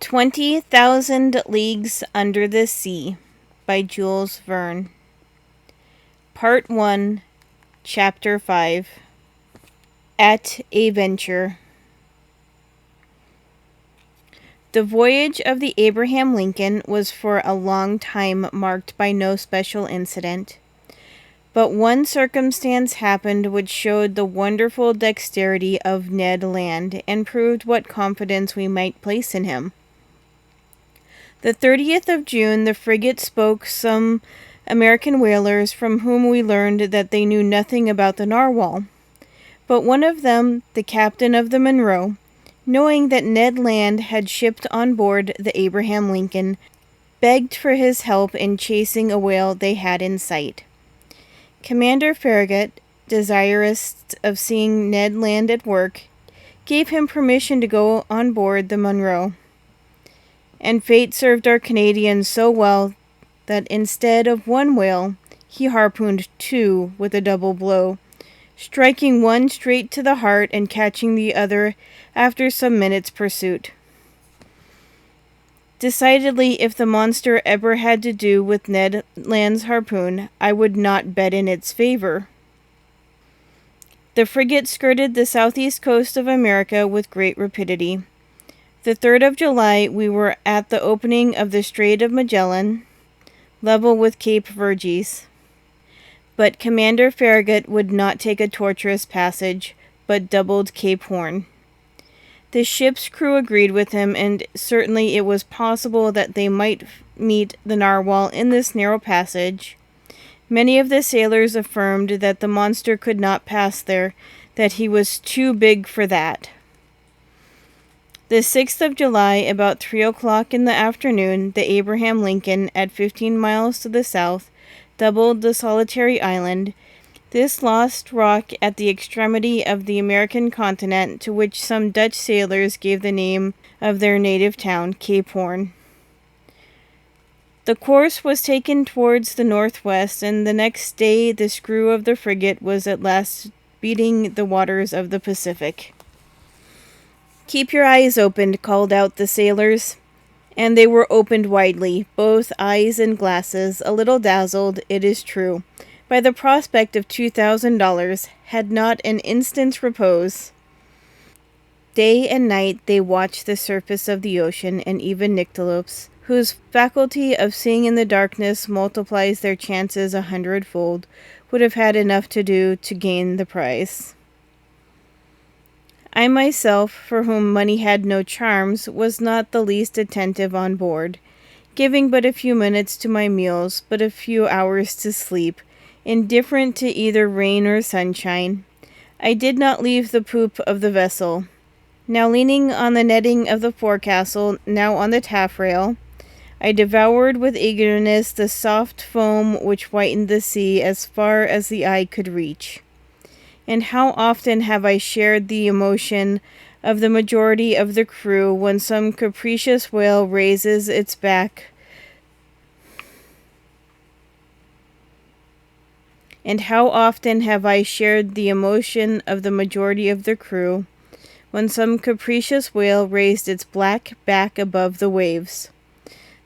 20,000 Leagues Under the Sea by Jules Verne. Part 1, Chapter 5. At a Venture. The voyage of the Abraham Lincoln was for a long time marked by no special incident. But one circumstance happened which showed the wonderful dexterity of Ned Land and proved what confidence we might place in him. The 30th of June, the frigate spoke some American whalers from whom we learned that they knew nothing about the narwhal. But one of them, the captain of the Monroe, knowing that Ned Land had shipped on board the Abraham Lincoln, begged for his help in chasing a whale they had in sight. Commander Farragut, desirous of seeing Ned Land at work, gave him permission to go on board the Monroe. And fate served our Canadian so well that instead of one whale, he harpooned two with a double blow, striking one straight to the heart and catching the other after some minutes' pursuit. Decidedly, if the monster ever had to do with Ned Land's harpoon, I would not bet in its favor. The frigate skirted the southeast coast of America with great rapidity. The 3rd of July, we were at the opening of the Strait of Magellan, level with Cape Verges. But Commander Farragut would not take a tortuous passage, but doubled Cape Horn. The ship's crew agreed with him, and certainly it was possible that they might meet the narwhal in this narrow passage. Many of the sailors affirmed that the monster could not pass there, that he was too big for that. The 6th of July, about 3 o'clock in the afternoon, the Abraham Lincoln, at 15 miles to the south, doubled the solitary island, this lost rock at the extremity of the American continent, to which some Dutch sailors gave the name of their native town, Cape Horn. The course was taken towards the northwest, and the next day the screw of the frigate was at last beating the waters of the Pacific. "Keep your eyes open," called out the sailors, and they were opened widely, both eyes and glasses, a little dazzled, it is true, by the prospect of $2,000, had not an instant's repose. Day and night they watched the surface of the ocean, and even nyctalopes, whose faculty of seeing in the darkness multiplies their chances 100-fold, would have had enough to do to gain the prize. I myself, for whom money had no charms, was not the least attentive on board, giving but a few minutes to my meals, but a few hours to sleep, indifferent to either rain or sunshine. I did not leave the poop of the vessel, now leaning on the netting of the forecastle, now on the taffrail. I devoured with eagerness the soft foam which whitened the sea as far as the eye could reach. And how often have I shared the emotion of the majority of the crew when some capricious whale raises its back, and how often have I shared the emotion of the majority of the crew when some capricious whale raised its black back above the waves.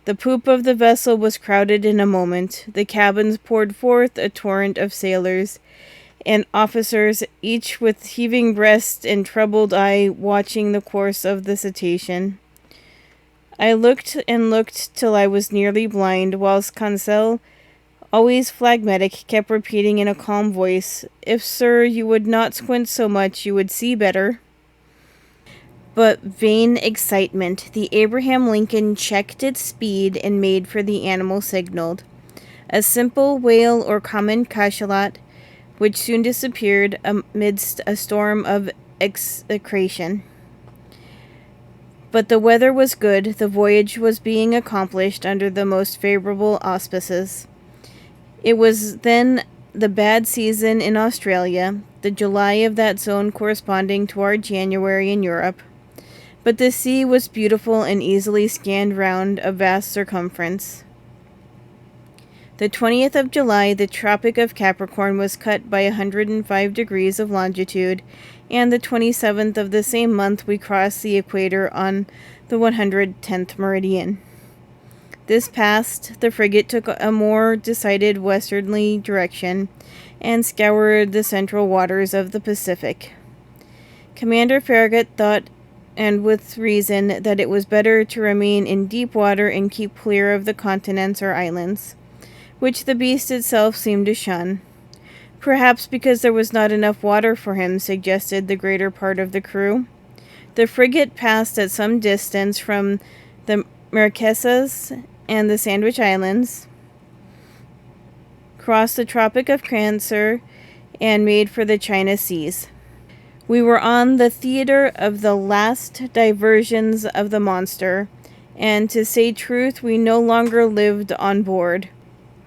The poop of the vessel was crowded in a moment. The cabins poured forth a torrent of sailors and officers, each with heaving breast and troubled eye, watching the course of the cetacean. I looked and looked till I was nearly blind, whilst Conseil, always phlegmatic, kept repeating in a calm voice, "If, sir, you would not squint so much, you would see better." But vain excitement. The Abraham Lincoln checked its speed and made for the animal signaled. A simple whale or common cachalot, which soon disappeared amidst a storm of execration. But the weather was good, the voyage was being accomplished under the most favorable auspices. It was then the bad season in Australia, the July of that zone corresponding to our January in Europe. But the sea was beautiful and easily scanned round a vast circumference. The 20th of July, the Tropic of Capricorn was cut by 105 degrees of longitude, and the 27th of the same month we crossed the equator on the 110th meridian. This passed, the frigate took a more decided westerly direction and scoured the central waters of the Pacific. Commander Farragut thought, and with reason, that it was better to remain in deep water and keep clear of the continents or islands, which the beast itself seemed to shun. Perhaps because there was not enough water for him, suggested the greater part of the crew. The frigate passed at some distance from the Marquesas and the Sandwich Islands, crossed the Tropic of Cancer, and made for the China Seas. We were on the theater of the last diversions of the monster, and to say truth, we no longer lived on board.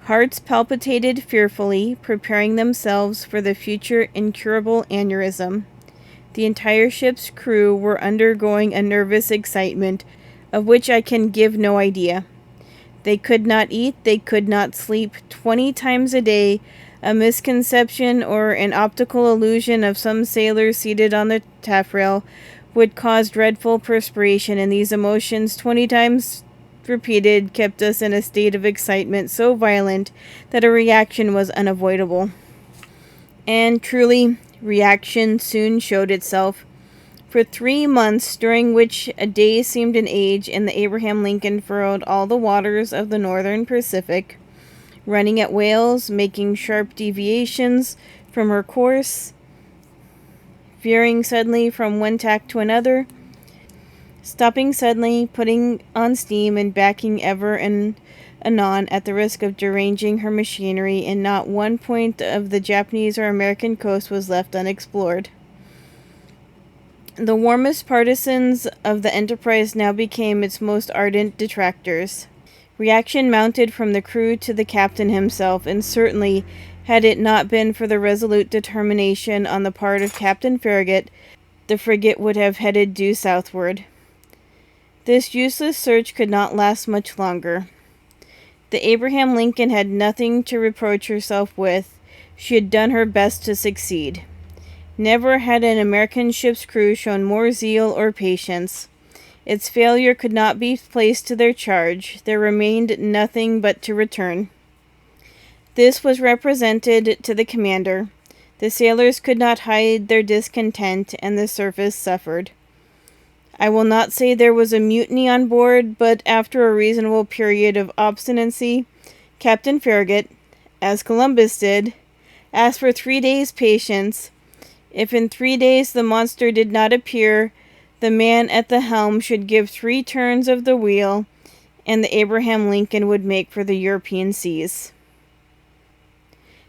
Hearts palpitated fearfully, preparing themselves for the future incurable aneurysm. The entire ship's crew were undergoing a nervous excitement of which I can give no idea. They could not eat, they could not sleep. 20 times a day, a misconception or an optical illusion of some sailor seated on the taffrail would cause dreadful perspiration, and these emotions, 20 times repeated, kept us in a state of excitement so violent that a reaction was unavoidable. And truly, reaction soon showed itself. For 3 months, during which a day seemed an age, and the Abraham Lincoln furrowed all the waters of the northern Pacific, running at whales, making sharp deviations from her course, veering suddenly from one tack to another, stopping suddenly, putting on steam, and backing ever and anon at the risk of deranging her machinery, and not one point of the Japanese or American coast was left unexplored. The warmest partisans of the enterprise now became its most ardent detractors. Reaction mounted from the crew to the captain himself, and certainly, had it not been for the resolute determination on the part of Captain Farragut, the frigate would have headed due southward. This useless search could not last much longer. The Abraham Lincoln had nothing to reproach herself with. She had done her best to succeed. Never had an American ship's crew shown more zeal or patience. Its failure could not be placed to their charge. There remained nothing but to return. This was represented to the commander. The sailors could not hide their discontent, and the surface suffered. I will not say there was a mutiny on board, but after a reasonable period of obstinacy, Captain Farragut, as Columbus did, asked for 3 days' patience. If in 3 days the monster did not appear, the man at the helm should give 3 turns of the wheel, and the Abraham Lincoln would make for the European seas.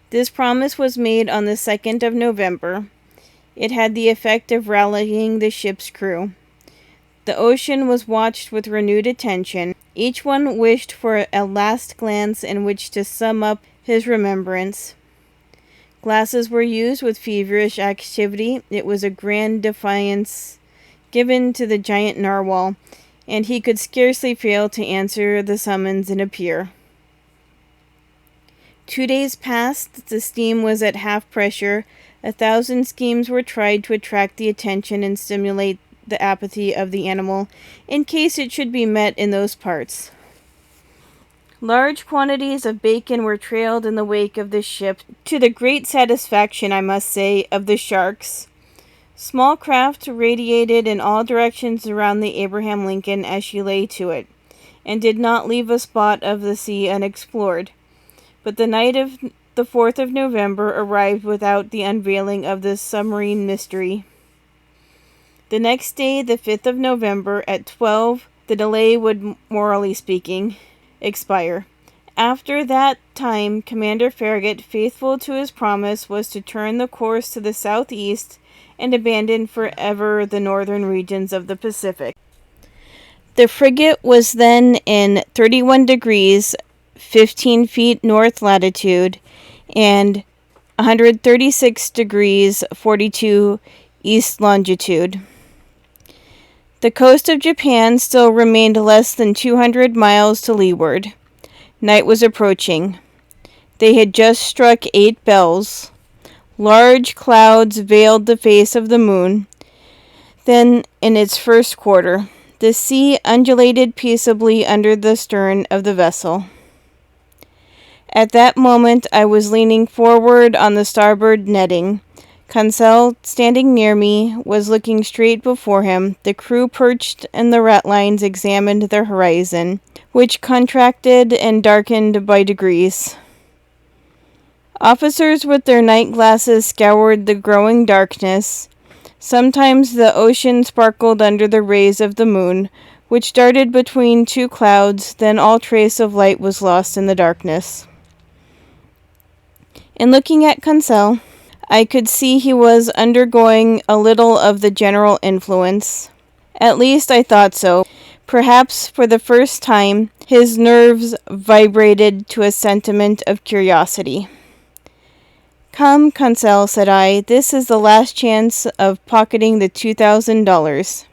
This promise was made on the 2nd of November. It had the effect of rallying the ship's crew. The ocean was watched with renewed attention. Each one wished for a last glance in which to sum up his remembrance. Glasses were used with feverish activity. It was a grand defiance given to the giant narwhal, and he could scarcely fail to answer the summons and appear. 2 days passed. The steam was at half pressure. 1,000 schemes were tried to attract the attention and stimulate the apathy of the animal, in case it should be met in those parts. Large quantities of bacon were trailed in the wake of the ship, to the great satisfaction, I must say, of the sharks. Small craft radiated in all directions around the Abraham Lincoln as she lay to it, and did not leave a spot of the sea unexplored. But the night of the 4th of November arrived without the unveiling of this submarine mystery. The next day, the 5th of November, at 12, the delay would, morally speaking, expire. After that time, Commander Farragut, faithful to his promise, was to turn the course to the southeast and abandon forever the northern regions of the Pacific. The frigate was then in 31 degrees 15 feet north latitude and 136 degrees 42 east longitude. The coast of Japan still remained less than 200 miles to leeward. Night was approaching. They had just struck 8 bells. Large clouds veiled the face of the moon. Then, in its first quarter, The sea undulated peaceably under the stern of the vessel. At that moment I was leaning forward on the starboard netting. Conseil, standing near me, was looking straight before him. The crew perched in the ratlines examined the horizon, which contracted and darkened by degrees. Officers with their night glasses scoured the growing darkness. Sometimes the ocean sparkled under the rays of the moon, which darted between two clouds, then all trace of light was lost in the darkness. In looking at Conseil, I could see he was undergoing a little of the general influence. At least I thought so. Perhaps for the first time, his nerves vibrated to a sentiment of curiosity. "Come, Conseil," said I, "this is the last chance of pocketing the $2,000.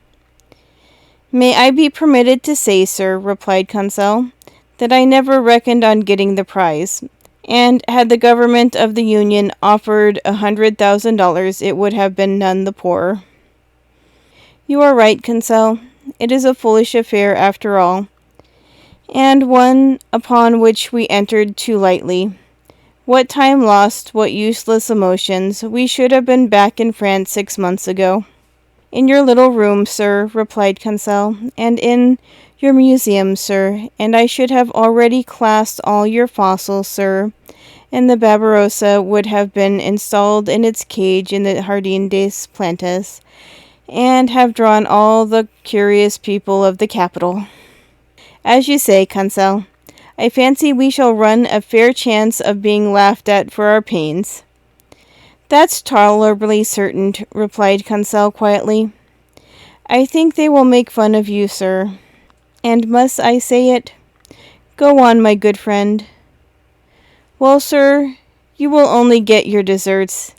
"May I be permitted to say, sir," replied Conseil, "that I never reckoned on getting the prize, and had the government of the Union offered $100,000, it would have been none the poorer." "You are right, Conseil. It is a foolish affair after all, and one upon which we entered too lightly. What time lost, what useless emotions. We should have been back in France 6 months ago." "In your little room, sir," replied Conseil, "and in your museum, sir, and I should have already classed all your fossils, sir, and the Barbarossa would have been installed in its cage in the Jardin des Plantes, and have drawn all the curious people of the capital." "As you say, Conseil. I fancy we shall run a fair chance of being laughed at for our pains." "That's tolerably certain," replied Conseil quietly. "I think they will make fun of you, sir. And must I say it? Go on, my good friend." "Well, sir, you will only get your deserts."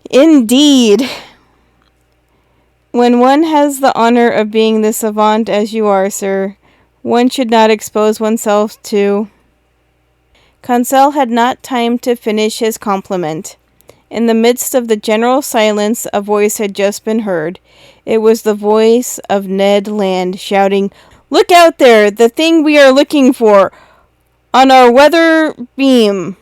"Indeed! When one has the honor of being the savant as you are, sir, one should not expose oneself to—" Conseil had not time to finish his compliment. In the midst of the general silence a voice had just been heard. It was the voice of Ned Land, shouting, "Look out there! The thing we are looking for! On our weather beam!"